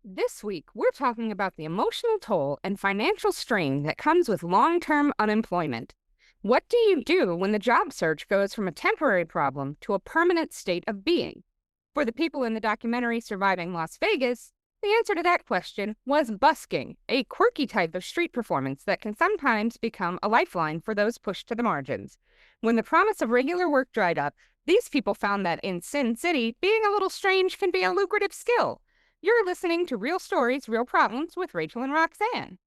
This week, we're talking about the emotional toll and financial strain that comes with long term unemployment. What do you do when the job search goes from a temporary problem to a permanent state of being? For the people in the documentary Surviving Las Vegas, the answer to that question was busking, a quirky type of street performance that can sometimes become a lifeline for those pushed to the margins. When the promise of regular work dried up, these people found that in Sin City, being a little strange can be a lucrative skill. You're listening to Real Stories, Real Problems with Rachael and Roxanne.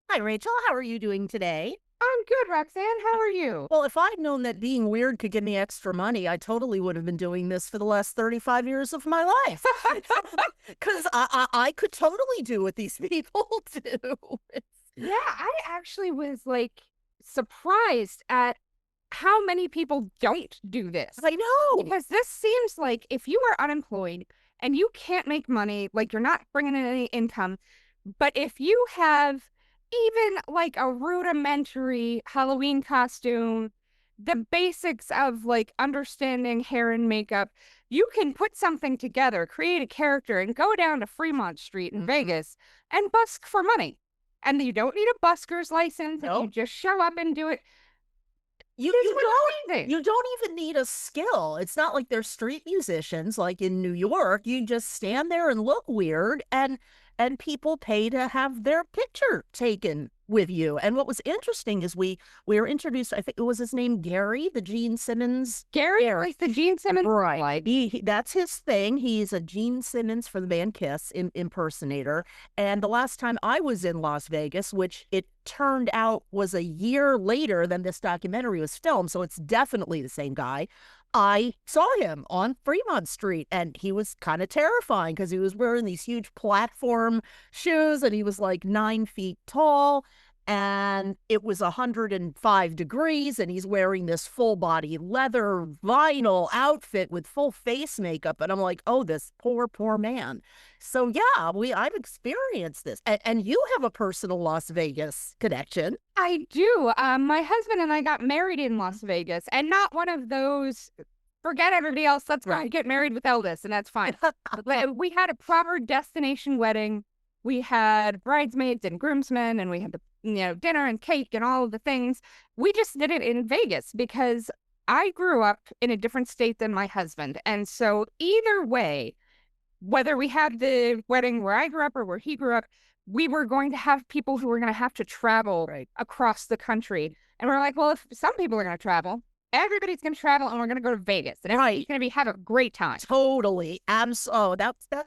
Hi, Rachel. How are you doing today? I'm good, Roxanne. How are you? Well, if I'd known that being weird could give me extra money, I totally would have been doing this for the last 35 years of my life. Because I could totally do what these people do. Yeah, I actually was surprised at how many people don't do this. I know. Because this seems like if you are unemployed and you can't make money, like you're not bringing in any income, but if you have even like a rudimentary Halloween costume, the basics of like understanding hair and makeup, you can put something together, create a character, and go down to Fremont Street in Vegas and busk for money. And you don't need a busker's license. Nope. You just show up and do it. You don't even need a skill. It's not like they're street musicians like in New York. You just stand there and look weird and people pay to have their picture taken with you. And what was interesting is we were introduced, I think it was his name, Gary, the Gene Simmons. Gary, like the Gene Simmons? Right. That's his thing. He's a Gene Simmons for the band Kiss impersonator. And the last time I was in Las Vegas, which it turned out was a year later than this documentary was filmed, so it's definitely the same guy, I saw him on Fremont Street, and he was kind of terrifying because he was wearing these huge platform shoes, and he was like 9 feet tall, and it was 105 degrees, and he's wearing this full body leather vinyl outfit with full face makeup, and I'm like, oh, this poor man. So yeah, I've experienced this, and you have a personal Las Vegas connection. I do. My husband and I got married in Las Vegas, and not one of those, forget everybody else, let's go get married with Elvis, and that's fine. We had a proper destination wedding. We had bridesmaids and groomsmen, and we had the dinner and cake and all of the things. We just did it in Vegas because I grew up in a different state than my husband. And so either way, whether we had the wedding where I grew up or where he grew up, we were going to have people who were going to have to travel across the country. And we're like, well, if some people are going to travel, everybody's going to travel, and we're going to go to Vegas, and everybody's going to have a great time. Totally. That's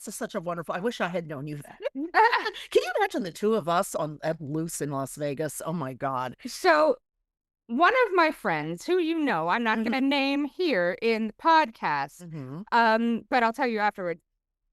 such a wonderful. I wish I had known you that. Can you imagine the two of us at loose in Las Vegas? Oh my God. So one of my friends, who I'm not going to name here in the podcast, but I'll tell you afterward.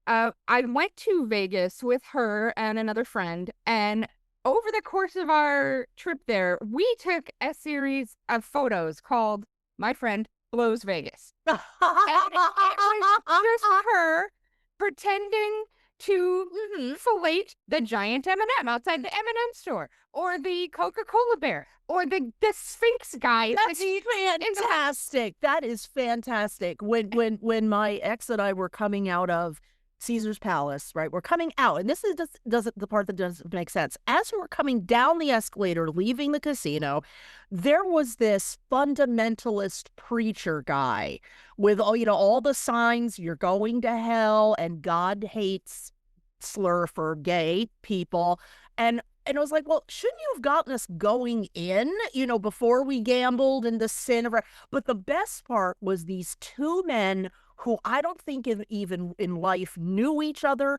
I went to Vegas with her and another friend, and over the course of our trip there, we took a series of photos called My Friend Blows Vegas. And it was just her pretending to fillet the giant M&M outside the M&M store, or the Coca-Cola bear, or the Sphinx guy. That's fantastic. That is fantastic. When my ex and I were coming out of Caesar's Palace, right? We're coming out, and this is doesn't the part that doesn't make sense. As we're coming down the escalator, leaving the casino, there was this fundamentalist preacher guy with all the signs, "You're going to hell," and "God hates," slur for gay people, and I was like, well, shouldn't you have gotten us going in, before we gambled in the sin of our... But the best part was these two men who I don't think even in life knew each other,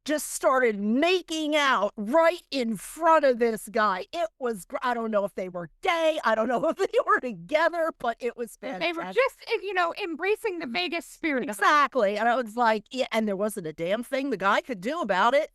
just started making out right in front of this guy. It was, I don't know if they were gay. I don't know if they were together, but it was fantastic. They were just, embracing the Vegas spirit. Exactly. And I was like, yeah, and there wasn't a damn thing the guy could do about it,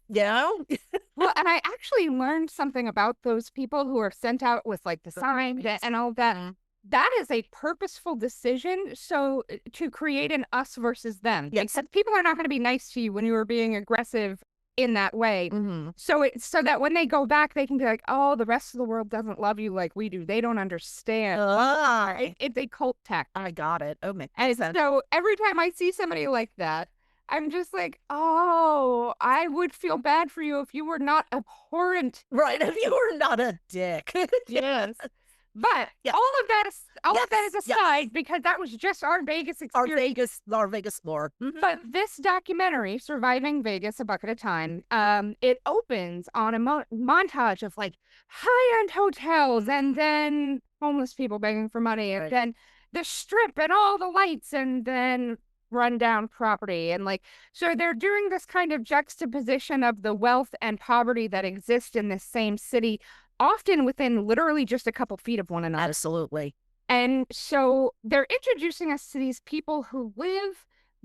Well, and I actually learned something about those people who are sent out with like the sign and all that. That is a purposeful decision. So to create an us versus them. Yes. Because people are not going to be nice to you when you are being aggressive in that way. Mm-hmm. So that when they go back, they can be like, oh, the rest of the world doesn't love you like we do. They don't understand. It's a cult tactic. I got it. Oh, makes And sense. so every time I see somebody like that, I'm just like, oh, I would feel bad for you if you were not abhorrent. Right. If you were not a dick. Yes. But Yeah. all of that is Yes. aside because that was just our Vegas experience. Our Vegas lore. Mm-hmm. But this documentary, Surviving Vegas, A Buck at a Time, it opens on a montage of like high-end hotels and then homeless people begging for money and then the strip and all the lights and then rundown property. And like, so they're doing this kind of juxtaposition of the wealth and poverty that exist in this same city, often within literally just a couple feet of one another. Absolutely. And so they're introducing us to these people who live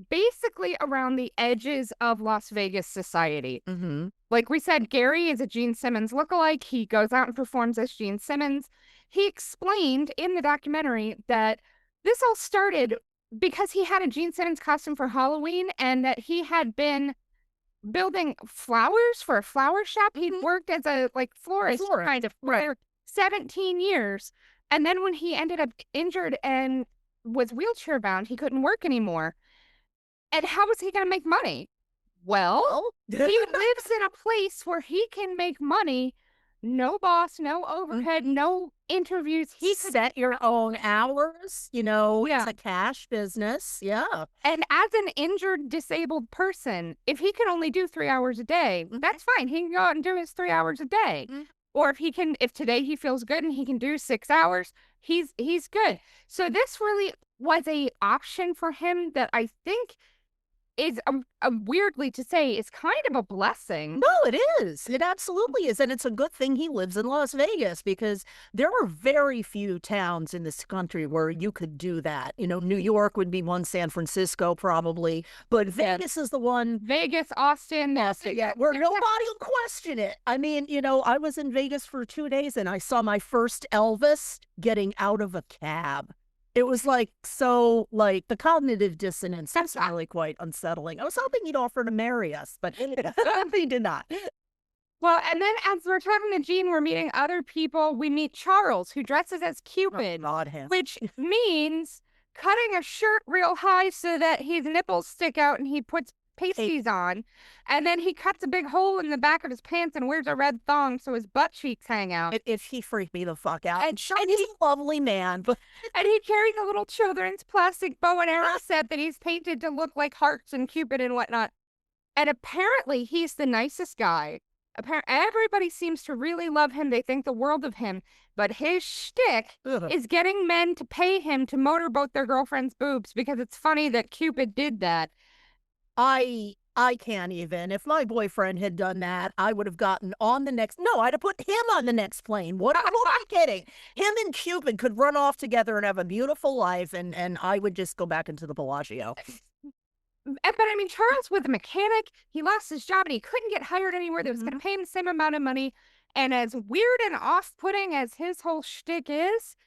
basically around the edges of Las Vegas society. Mm-hmm. Like we said, Gary is a Gene Simmons lookalike. He goes out and performs as Gene Simmons. He explained in the documentary that this all started because he had a Gene Simmons costume for Halloween and that he had been building flowers for a flower shop. He'd worked as a florist kind of for 17 years. And then when he ended up injured and was wheelchair bound, he couldn't work anymore. And how was he going to make money? Well, he lives in a place where he can make money. No boss, no overhead, no interviews. He set your own hours, it's a cash business. Yeah. And as an injured, disabled person, if he can only do 3 hours a day, that's fine. He can go out and do his 3 hours a day. Or if today he feels good and he can do 6 hours, he's good. So this really was a option for him that I think is weirdly to say is kind of a blessing. No, it is. It absolutely is. And it's a good thing he lives in Las Vegas because there are very few towns in this country where you could do that. New York would be one, San Francisco probably, but Vegas is the one. Vegas, Austin, where nobody will question it. I mean, I was in Vegas for 2 days and I saw my first Elvis getting out of a cab. It was the cognitive dissonance. That's really quite unsettling. I was hoping he'd offer to marry us, but he did not. Well, and then as we're talking to Gene, we're meeting other people. We meet Charles, who dresses as Cupid, which means cutting a shirt real high so that his nipples stick out and he puts pasties on. And then he cuts a big hole in the back of his pants and wears a red thong so his butt cheeks hang out. He freaked me the fuck out. And he's a lovely man. And he carries a little children's plastic bow and arrow set that he's painted to look like hearts and Cupid and whatnot. And apparently he's the nicest guy. Everybody seems to really love him. They think the world of him. But his shtick is getting men to pay him to motorboat their girlfriend's boobs because it's funny that Cupid did that. I can't even. If my boyfriend had done that, I would have gotten on the next. No, I'd have put him on the next plane. What am I kidding? Him and Cupid could run off together and have a beautiful life, and I would just go back into the Bellagio. But I mean, Charles was a mechanic. He lost his job and he couldn't get hired anywhere that was going to pay him the same amount of money. And as weird and off-putting as hhis whole shtick is,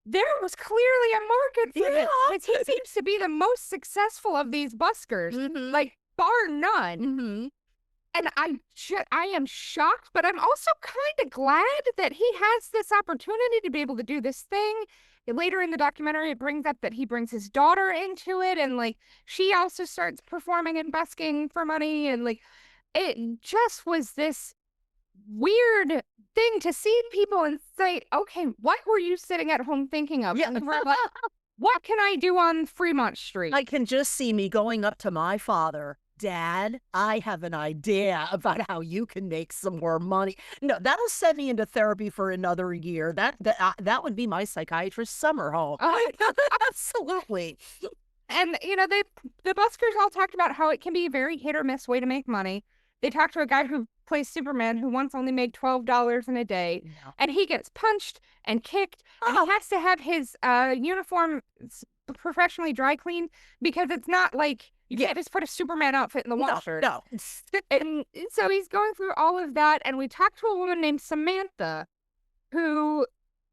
there was clearly a market for it. Because he seems to be the most successful of these buskers, bar none. And I am shocked, but I'm also kind of glad that he has this opportunity to be able to do this thing. Later in the documentary, it brings up that he brings his daughter into it, and she also starts performing and busking for money, and it just was this weird thing to see people and say, okay, what were you sitting at home thinking of? And we're like, what can I do on Fremont Street? I can just see me going up to my father. Dad, I have an idea about how you can make some more money. No, that'll send me into therapy for another year. That would be my psychiatrist's summer home. Absolutely. And, the buskers all talked about how it can be a very hit or miss way to make money. They talked to a guy who plays Superman who once only made $12 in a day. No. And he gets punched and kicked. And he has to have his uniform professionally dry cleaned because it's not like you can't just put a Superman outfit in the washer. No. And so he's going through all of that. And we talked to a woman named Samantha who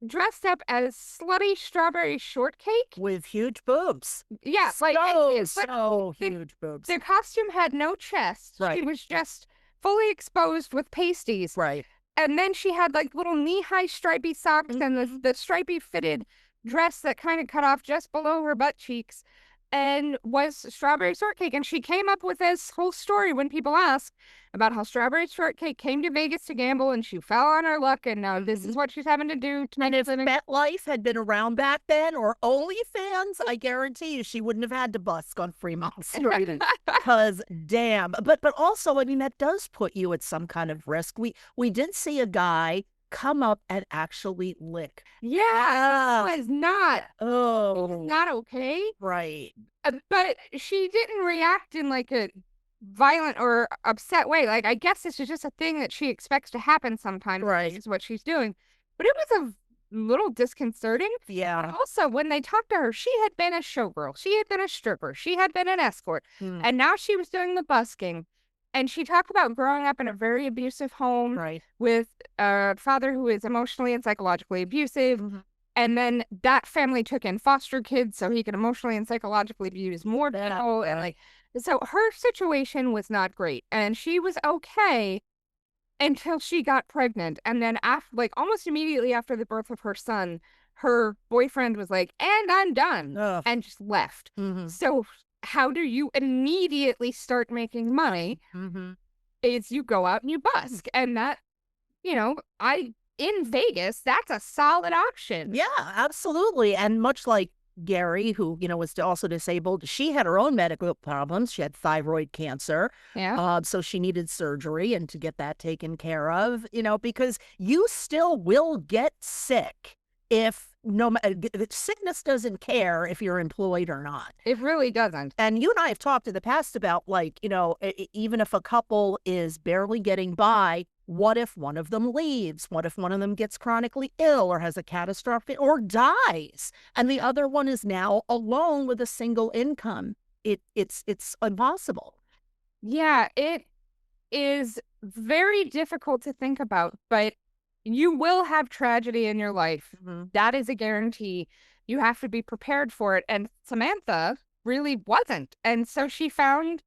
dressed up as slutty strawberry shortcake. With huge boobs. Yeah. So huge boobs. Their costume had no chest. Right. She was just fully exposed with pasties. Right. And then she had like little knee-high stripy socks and the stripy fitted dress that kind of cut off just below her butt cheeks and was strawberry shortcake. And she came up with this whole story when people asked about how strawberry shortcake came to Vegas to gamble and she fell on her luck and now this is what she's having to do to make And if a living. MetLife had been around back then, or OnlyFans, I guarantee you she wouldn't have had to busk on Fremont Street. Because damn, but also, I mean, that does put you at some kind of risk. We did see a guy come up and actually lick. Yeah, it was not Oh, not okay. right. But she didn't react in like a violent or upset way. Like, I guess this is just a thing that she expects to happen sometimes. Right. This is what she's doing. But it was a little disconcerting. Yeah. Also, when they talked to her, she had been a showgirl. She had been a stripper. She had been an escort. And now she was doing the busking. And she talked about growing up in a very abusive home Right. with a father who is emotionally and psychologically abusive. And then that family took in foster kids so he could emotionally and psychologically abuse more people. And like, so her situation was not great. And she was okay until she got pregnant. And then after, like almost immediately after the birth of her son, her boyfriend was like, and I'm done, Ugh. and just left. So how do you immediately start making money? Is you go out and you busk. And that, you know, in Vegas, that's a solid option. Yeah, absolutely. And much like Gary, who, you know, was also disabled, she had her own medical problems. She had thyroid cancer. Yeah. So she needed surgery and to get that taken care of, you know, because you still will get sick if sickness doesn't care if you're employed or not. It really doesn't. And you and I have talked in the past about, like, you know, even if a couple is barely getting by, what if one of them leaves? What if one of them gets chronically ill or has a catastrophic or dies, and the other one is now alone with a single income? It's impossible. Yeah, it is very difficult to think about, but you will have tragedy in your life. That is a guarantee. You have to be prepared for it. And Samantha really wasn't. And so she found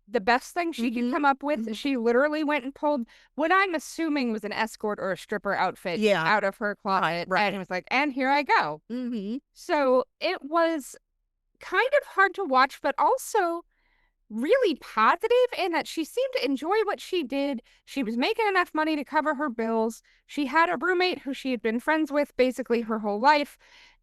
the best thing she could come up with. She literally went and pulled what I'm assuming was an escort or a stripper outfit out of her closet. Right. And it was like, and here I go. So it was kind of hard to watch, but also really positive in that she seemed to enjoy what she did. She was making enough money to cover her bills. She had a roommate who she had been friends with basically her whole life,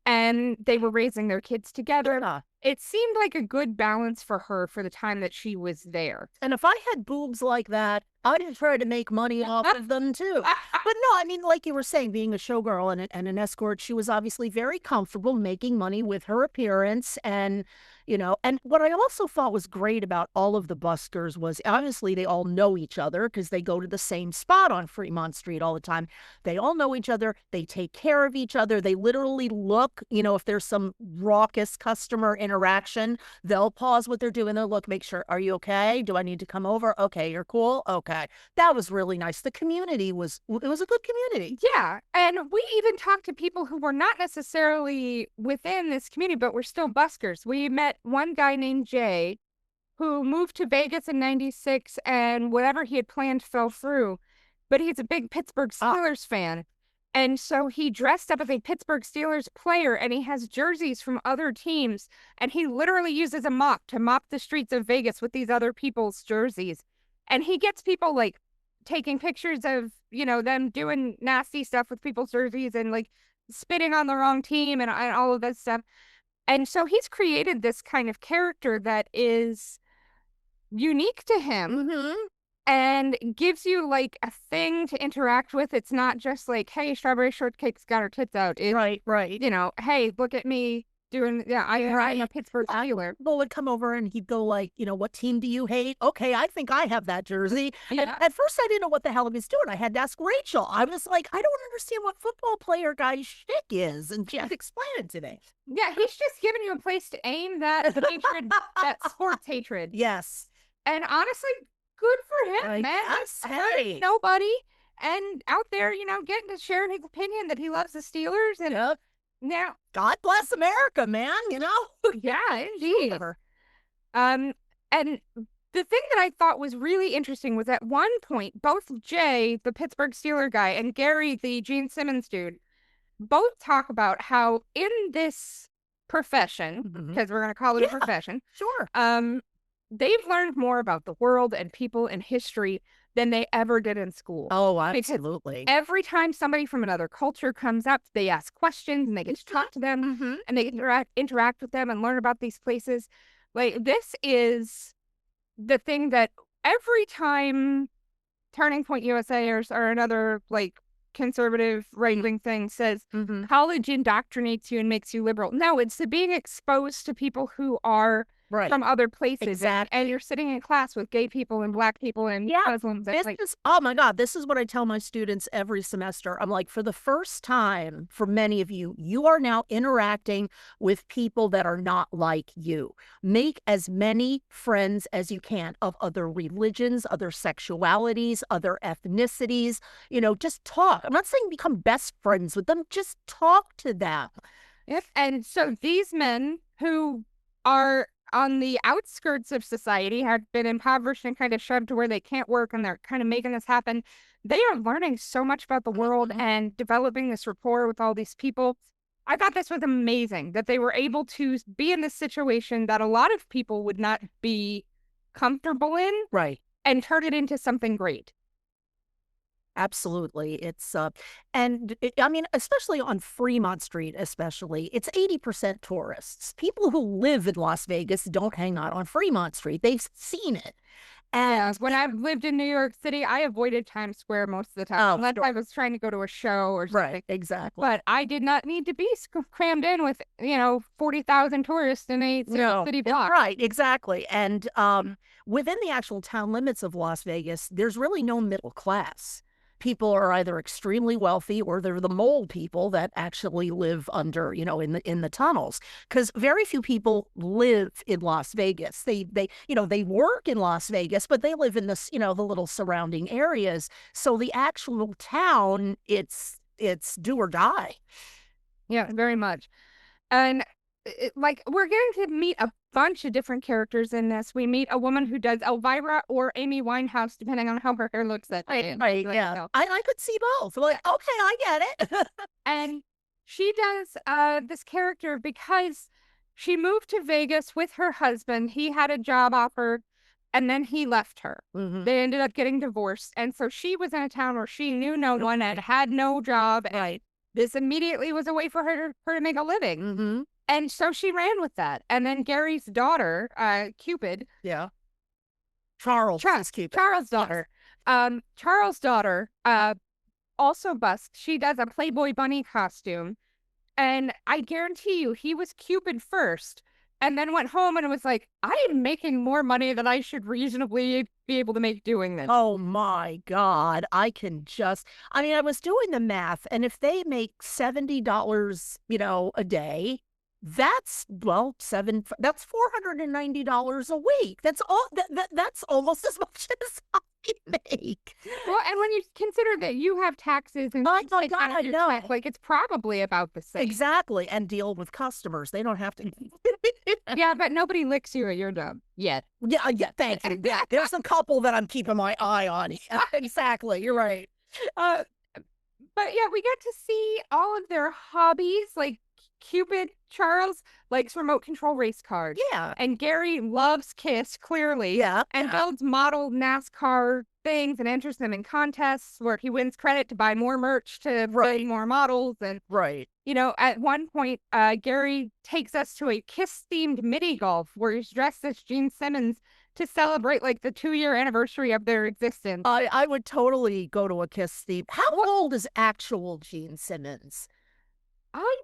and they were raising their kids together. It seemed like a good balance for her for the time that she was there. And if I had boobs like that, I'd try to make money off of them too. But no, I mean, like you were saying, being a showgirl and an escort, she was obviously very comfortable making money with her appearance. And, you know, and what I also thought was great about all of the buskers was obviously they all know each other because they go to the same spot on Fremont Street all the time. They all know each other. They take care of each other. They literally look, you know, if there's some raucous customer interaction, they'll pause what they're doing. They'll look, make sure, are you okay? Do I need to come over? Okay, you're cool. Okay. That was really nice. The community it was a good community. Yeah. And we even talked to people who were not necessarily within this community, but were still buskers. We met one guy named Jay who moved to Vegas in 96 and whatever he had planned fell through, but he's a big Pittsburgh Steelers fan. And so he dressed up as a Pittsburgh Steelers player and he has jerseys from other teams. And he literally uses a mop to mop the streets of Vegas with these other people's jerseys. And he gets people like taking pictures of, you know, them doing nasty stuff with people's jerseys and like spitting on the wrong team and all of this stuff. And so he's created this kind of character that is unique to him and gives you like a thing to interact with. It's not just like, hey, strawberry shortcake's got her tits out. It's, right. You know, hey, look at me doing, I'm a Pittsburgh Steeler. People would come over and he'd go like, you know, what team do you hate? Okay, I think I have that jersey. Yeah. At first I didn't know what the hell he was doing. I had to ask Rachel. I was like, I don't understand what football player guy's shtick is. And she had to explain it to me. Yeah, he's just giving you a place to aim that hatred, that sports hatred. Yes. And honestly, good for him, man. Yes, hey. Nobody. And out there, you know, getting to share his opinion that he loves the Steelers. And now, God bless America, man, you know? yeah, indeed. And The thing that I thought was really interesting was at one point, both Jay, the Pittsburgh Steeler guy, and Gary, the Gene Simmons dude, both talk about how in this profession, because we're going to call it a Yeah, profession, sure. they've learned more about the world and people and history than they ever did in school. Oh, Because absolutely. every time somebody from another culture comes up, they ask questions and they get to talk to them and they interact with them and learn about these places. Like, this is the thing that every time Turning Point USA or another like conservative right-wing thing says college indoctrinates you and makes you liberal. No, it's the being exposed to people who are Right. from other places. Exactly. And you're sitting in class with gay people and black people and Muslims. And, This is, oh my God, this is what I tell my students every semester. I'm like, for the first time, for many of you, you are now interacting with people that are not like you. Make as many friends as you can of other religions, other sexualities, other ethnicities. You know, just talk. I'm not saying become best friends with them, just talk to them. Yep. And so these men who are on the outskirts of society, have been impoverished and kind of shoved to where they can't work, and they're kind of making this happen. They are learning so much about the world and developing this rapport with all these people. I thought this was amazing that they were able to be in this situation that a lot of people would not be comfortable in, Right. and turn it into something great. Absolutely. It's I mean, especially on Fremont Street, especially, it's 80% tourists. People who live in Las Vegas don't hang out on Fremont Street. They've seen it. And when I've lived in New York City, I avoided Times Square most of the time, unless I was trying to go to a show or something. Right, exactly. But I did not need to be crammed in with, 40,000 tourists in a city block. Right, exactly. And within the actual town limits of Las Vegas, there's really no middle class. People are either extremely wealthy or they're the mole people that actually live under, in the tunnels. Because very few people live in Las Vegas. They work in Las Vegas, but they live in the little surrounding areas. So the actual town, it's do or die. Yeah, very much. And we're getting to meet a bunch of different characters in this. We meet a woman who does Elvira or Amy Winehouse, depending on how her hair looks that day. Right, yeah. I could see both. Like, okay, I get it. And she does this character because she moved to Vegas with her husband. He had a job offer, and then he left her. They ended up getting divorced. And so she was in a town where she knew no one and had no job. Right. This immediately was a way for her to make a living. And so she ran with that. And then Gary's daughter, Cupid. Yeah. Charles Cupid. Charles' daughter. Charles' daughter also busks. She does a Playboy bunny costume. And I guarantee you, he was Cupid first. And then went home and was like, I am making more money than I should reasonably be able to make doing this. Oh my God. I was doing the math, and if they make $70, a day, that's $490 a week. That's all that's almost as much as I make. Well, and when you consider that you have taxes and my God, I know. It's probably about the same. Exactly. And deal with customers. They don't have to. Yeah, but nobody licks you at your job yet. Yeah, thank you. Yeah, there's a couple that I'm keeping my eye on. Exactly. You're right. But yeah, we get to see all of their hobbies. Like Cupid, Charles likes remote control race cars. Yeah. And Gary loves Kiss, clearly. Yeah. And builds model NASCAR things and enters them in contests where he wins credit to buy more merch to buy more models. And, at one point, Gary takes us to a Kiss-themed mini golf where he's dressed as Gene Simmons to celebrate the 2-year anniversary of their existence. I would totally go to a Kiss theme. How old is actual Gene Simmons? I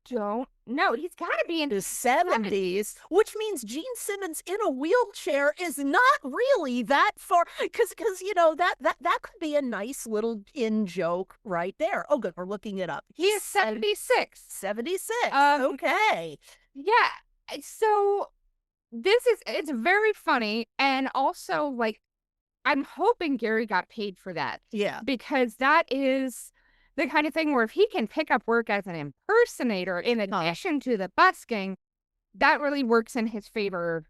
don't know. He's got to be in his 70s, which means Gene Simmons in a wheelchair is not really that far. Because that could be a nice little in joke right there. Oh, good. We're looking it up. He is 76. 76. Okay. Yeah. So it's very funny. And also, I'm hoping Gary got paid for that. Yeah. Because that is the kind of thing where if he can pick up work as an impersonator in addition to the busking, that really works in his favor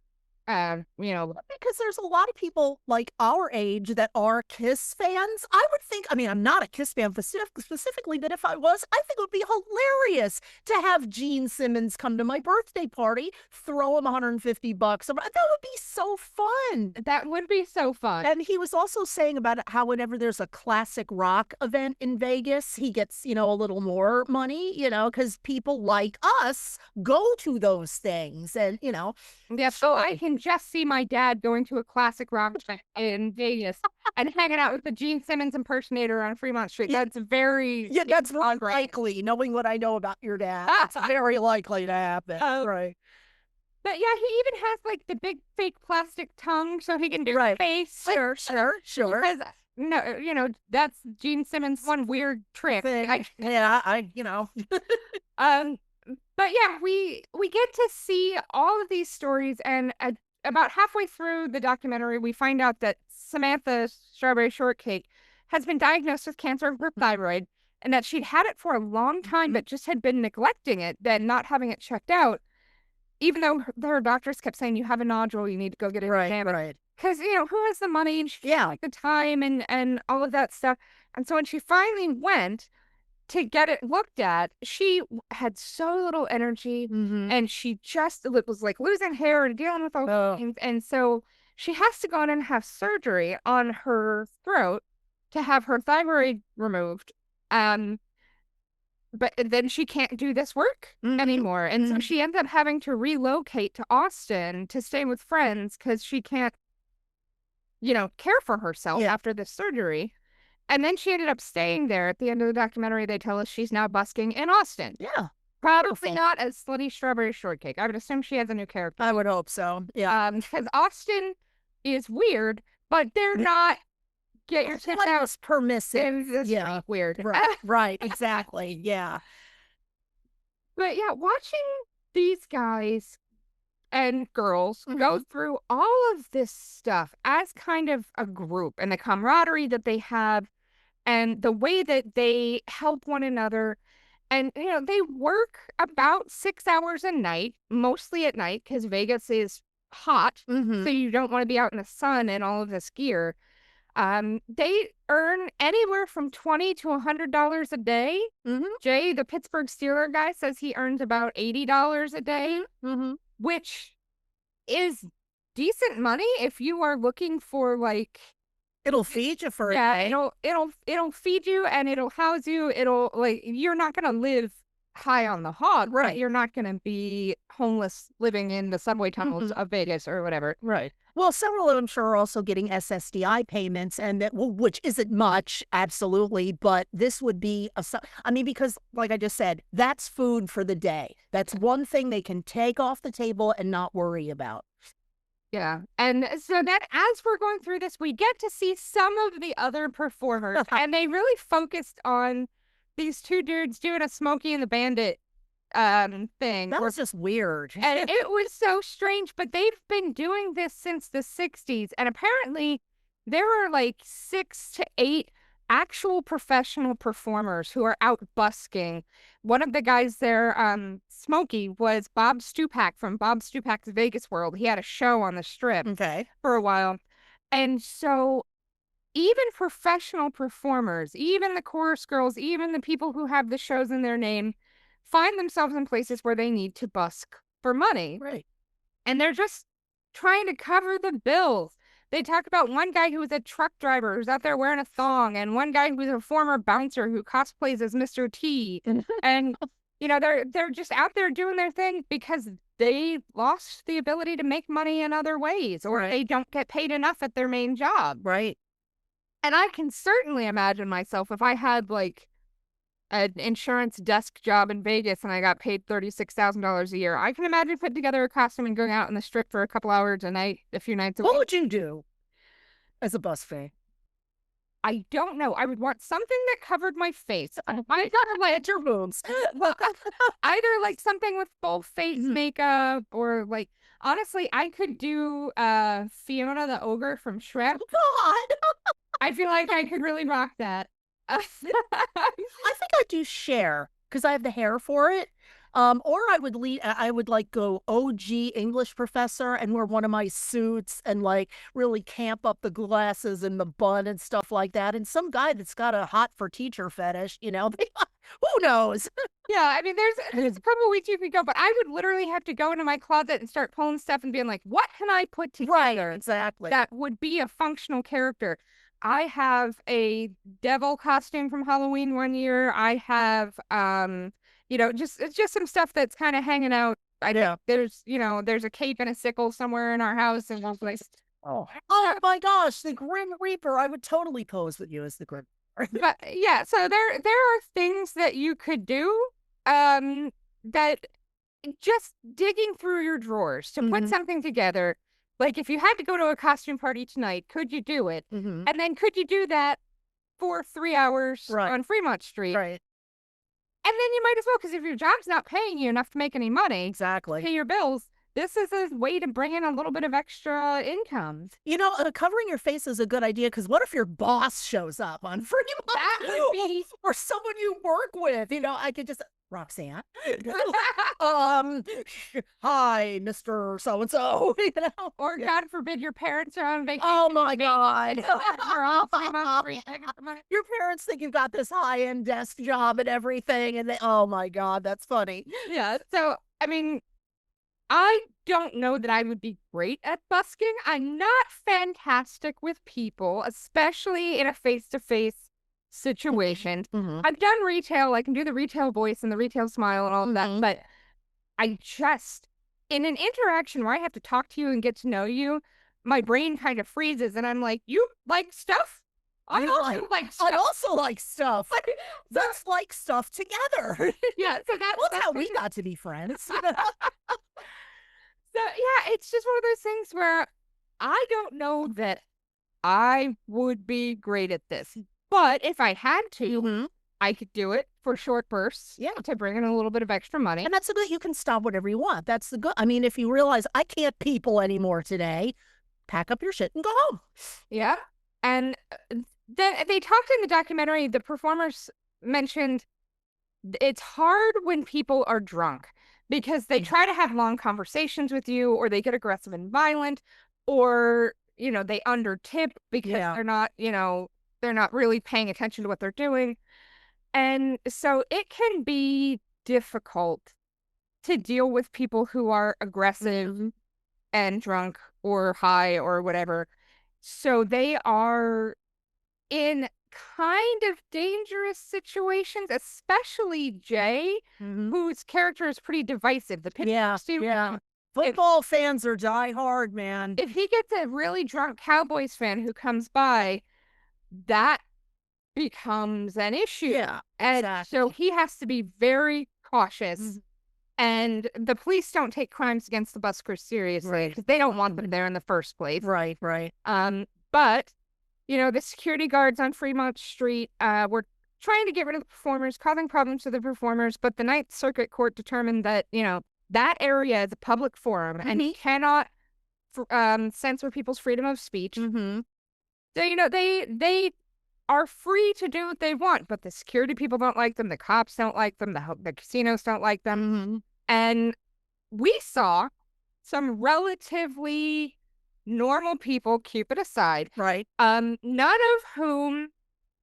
Because there's a lot of people like our age that are Kiss fans. I would think, I mean, I'm not a Kiss fan specifically, but if I was, I think it would be hilarious to have Gene Simmons come to my birthday party, throw him $150. That would be so fun. That would be so fun. And he was also saying about how whenever there's a classic rock event in Vegas, he gets, a little more money, because people like us go to those things. And, Yeah, so I can just see my dad going to a classic rock event in Vegas and hanging out with the Gene Simmons impersonator on Fremont Street. That's very that's likely. Knowing what I know about your dad, that's very likely to happen. Right. But yeah, he even has like the big fake plastic tongue so he can do face. Sure. Because no, that's Gene Simmons' one weird trick. But yeah, we get to see all of these stories, and about halfway through the documentary, we find out that Samantha Strawberry Shortcake has been diagnosed with cancer of her thyroid, and that she'd had it for a long time, but just had been neglecting it, then not having it checked out, even though her doctors kept saying, you have a nodule, you need to go get it examined. Right. Because, who has the money and like the time and all of that stuff. And so when she finally went to get it looked at, she had so little energy, and she just was like losing hair and dealing with all things. And so she has to go in and have surgery on her throat to have her thyroid removed. But then she can't do this work anymore. And so she ends up having to relocate to Austin to stay with friends because she can't, care for herself after this surgery. And then she ended up staying there. At the end of the documentary, they tell us she's now busking in Austin. Yeah. Probably not as Slutty Strawberry Shortcake. I would assume she has a new character. I would hope so. Yeah. Because Austin is weird, but they're not get your tits out permissive. Yeah. Weird. Right. Exactly. Yeah. But yeah, watching these guys and girls go through all of this stuff as kind of a group, and the camaraderie that they have and the way that they help one another. And, they work about 6 hours a night, mostly at night, because Vegas is hot. So you don't want to be out in the sun and all of this gear. They earn anywhere from $20 to $100 a day. Jay, the Pittsburgh Steeler guy, says he earns about $80 a day, which is decent money if you are looking for like. It'll feed you for a day. It'll feed you and it'll house you. It'll you're not gonna live high on the hog, right? You're not gonna be homeless living in the subway tunnels of Vegas or whatever, right? Well, several of them sure are also getting SSDI payments, and which isn't much, absolutely, but this would be because like I just said, that's food for the day. That's one thing they can take off the table and not worry about. Yeah. And so then as we're going through this, we get to see some of the other performers, and they really focused on these two dudes doing a Smokey and the Bandit thing. That was just weird. And it was so strange, but they've been doing this since the 60s. And apparently there are like 6 to 8 actual professional performers who are out busking. One of the guys there, Smokey, was Bob Stupak from Bob Stupak's Vegas World. He had a show on the Strip for a while. And so even professional performers, even the chorus girls, even the people who have the shows in their name, find themselves in places where they need to busk for money. Right. And they're just trying to cover the bills. They talk about one guy who was a truck driver who's out there wearing a thong, and one guy who's a former bouncer who cosplays as Mr. T. And, they're just out there doing their thing because they lost the ability to make money in other ways, or they don't get paid enough at their main job. Right. And I can certainly imagine myself if I had like an insurance desk job in Vegas and I got paid $36,000 a year. I can imagine putting together a costume and going out in the Strip for a couple hours a night, a few nights a week. What would you do as a bus fee? I don't know. I would want something that covered my face. I gotta let your boobs. Either like something with full face makeup, or like, honestly, I could do Fiona the Ogre from Shrek. God. I feel like I could really rock that. I think I'd do Cher because I have the hair for it. Or I would like go OG English professor and wear one of my suits and like really camp up the glasses and the bun and stuff like that. And some guy that's got a hot for teacher fetish, who knows? Yeah, I mean, there's a couple weeks you could go, but I would literally have to go into my closet and start pulling stuff and being like, what can I put together Exactly. that would be a functional character? I have a devil costume from Halloween one year. I have, it's just some stuff that's kind of hanging out. I think there's a cape and a sickle somewhere in our house and one place. Oh my gosh, the Grim Reaper. I would totally pose with you as the Grim Reaper. But yeah, so there are things that you could do, that just digging through your drawers to put something together. Like if you had to go to a costume party tonight, could you do it? And then could you do that for 3 hours on Fremont Street? Right. And then you might as well, because if your job's not paying you enough to make any money, Exactly. pay your bills, this is a way to bring in a little bit of extra income. Covering your face is a good idea because what if your boss shows up on Fremont? That would be... Or someone you work with, I could just, Roxanne. Hi, Mr. So-and-so, Or God forbid your parents are on vacation. Oh my God. You're all Your parents think you've got this high-end desk job and everything, and oh my God, that's funny. Yeah, so, I mean, I don't know that I would be great at busking. I'm not fantastic with people, especially in a face-to-face situation. I've done retail. I can do the retail voice and the retail smile and all of that, but I just, in an interaction where I have to talk to you and get to know you, my brain kind of freezes and I'm like, you like stuff? I also like stuff. I also like stuff. Let's like stuff together. Yeah, so that's how we got to be friends. So yeah, it's just one of those things where I don't know that I would be great at this. But if I had to, I could do it for short bursts to bring in a little bit of extra money. And that's so that you can stop whatever you want. That's the good. I mean, if you realize I can't people anymore today, pack up your shit and go home. Yeah. And they talked in the documentary, the performers mentioned it's hard when people are drunk because they try to have long conversations with you or they get aggressive and violent or, they undertip because they're not really paying attention to what they're doing. And so it can be difficult to deal with people who are aggressive and drunk or high or whatever. So they are in kind of dangerous situations, especially Jay, whose character is pretty divisive. The pitch student. Football fans are diehard, man. If he gets a really drunk Cowboys fan who comes by, that becomes an issue. Yeah, and exactly. so he has to be very cautious. And the police don't take crimes against the buskers seriously because they don't want them there in the first place. Right. But the security guards on Fremont Street were trying to get rid of the performers, causing problems to the performers. But the Ninth Circuit Court determined that that area is a public forum and you cannot censor people's freedom of speech. So they are free to do what they want, but the security people don't like them, the cops don't like them, the casinos don't like them. And we saw some relatively normal people, Cupid aside, right? None of whom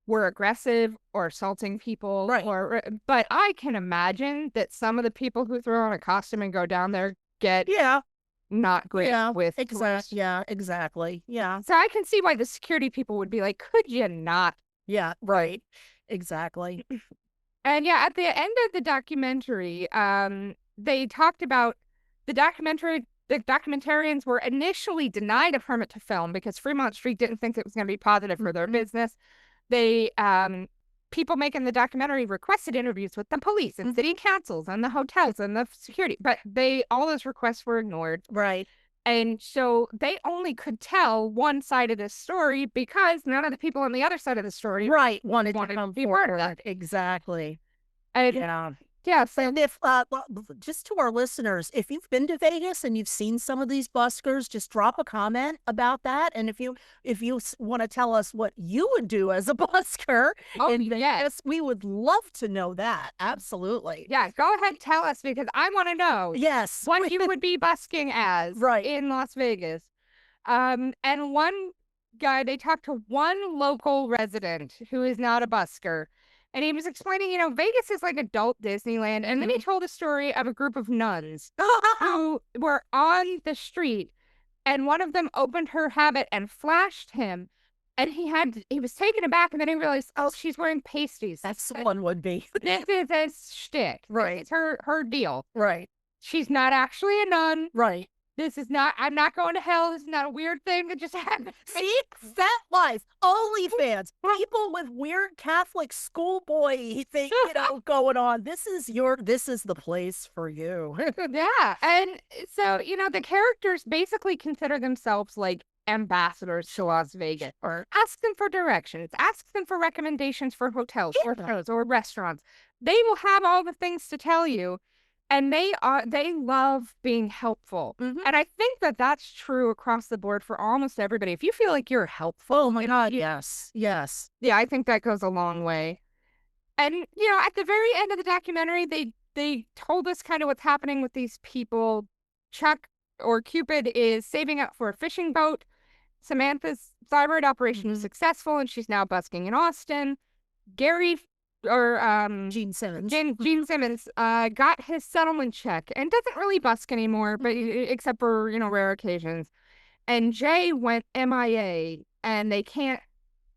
were aggressive or assaulting people, right? But I can imagine that some of the people who throw on a costume and go down there get not great with exactly. Yeah, exactly. Yeah. So I can see why the security people would be like, could you not? Yeah, right. Exactly. And yeah, at the end of the documentary, they talked about the documentarians were initially denied a permit to film because Fremont Street didn't think it was going to be positive for their business. They, people making the documentary requested interviews with the police and city councils and the hotels and the security, but all those requests were ignored. Right. And so they only could tell one side of the story because none of the people on the other side of the story wanted to be part of that. Exactly. And Yes. And if, just to our listeners, if you've been to Vegas and you've seen some of these buskers, just drop a comment about that. And if you want to tell us what you would do as a busker in Vegas, we would love to know that. Absolutely. Yeah, go ahead, tell us, because I want to know. Yes. What you would be busking as in Las Vegas. And one guy, they talked to one local resident who is not a busker. And he was explaining, Vegas is like adult Disneyland. And then he told a story of a group of nuns who were on the street. And one of them opened her habit and flashed him. And he was taken aback. And then he realized, oh, she's wearing pasties. That's one would be. This is a shtick. Right. It's her deal. Right. She's not actually a nun. Right. I'm not going to hell. This is not a weird thing that just happened. See? Set life. OnlyFans. People with weird Catholic schoolboy thing, going on. This is the place for you. Yeah. And so, the characters basically consider themselves like ambassadors to Las Vegas, or ask them for directions, ask them for recommendations for hotels or shows or restaurants. They will have all the things to tell you. And they love being helpful. And I think that that's true across the board for almost everybody. If you feel like you're helpful. Oh my God, yes. Yeah, I think that goes a long way. And, at the very end of the documentary, they told us kind of what's happening with these people. Chuck, or Cupid, is saving up for a fishing boat. Samantha's thyroid operation was successful, and she's now busking in Austin. Gary, or Gene Simmons. Gene Simmons got his settlement check and doesn't really busk anymore, but except for, rare occasions. And Jay went MIA, and they can't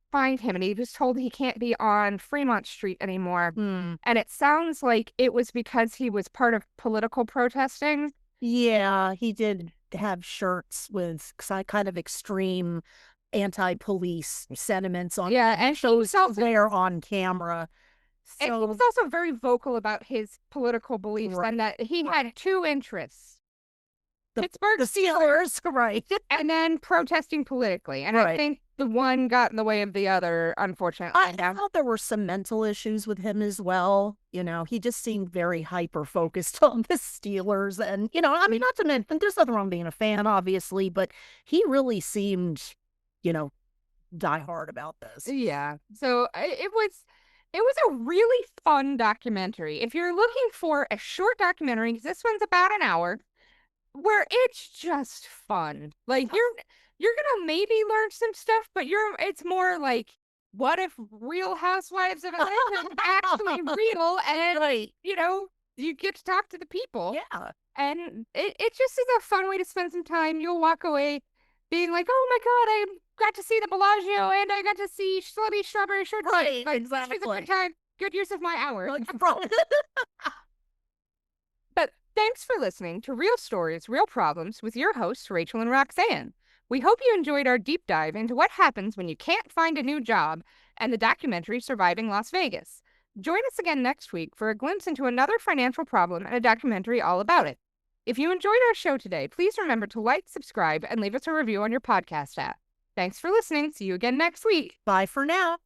find him, and he was told he can't be on Fremont Street anymore. And it sounds like it was because he was part of political protesting. Yeah, he did have shirts with kind of extreme anti-police sentiments on. Yeah, and shows there on camera. So, and he was also very vocal about his political beliefs, and that he had two interests. Pittsburgh the Steelers, right. And then protesting politically. And I think the one got in the way of the other, unfortunately. I thought there were some mental issues with him as well. He just seemed very hyper-focused on the Steelers. And, not to mention, there's nothing wrong being a fan, obviously, but he really seemed, die hard about this. Yeah. So it was a really fun documentary. If you're looking for a short documentary, because this one's about an hour, where it's just fun. Like, you're gonna maybe learn some stuff, but it's more like, what if Real Housewives of Atlanta is actually real, and you get to talk to the people. Yeah. And it just is a fun way to spend some time. You'll walk away being like, oh my God, I got to see the Bellagio, and I got to see Slutty Strawberry Shortcake. Right, like, exactly. It's a good time. Good use of my hour. But thanks for listening to Real Stories, Real Problems with your hosts, Rachael and Roxanne. We hope you enjoyed our deep dive into what happens when you can't find a new job and the documentary Surviving Las Vegas. Join us again next week for a glimpse into another financial problem and a documentary all about it. If you enjoyed our show today, please remember to like, subscribe, and leave us a review on your podcast app. Thanks for listening. See you again next week. Bye for now.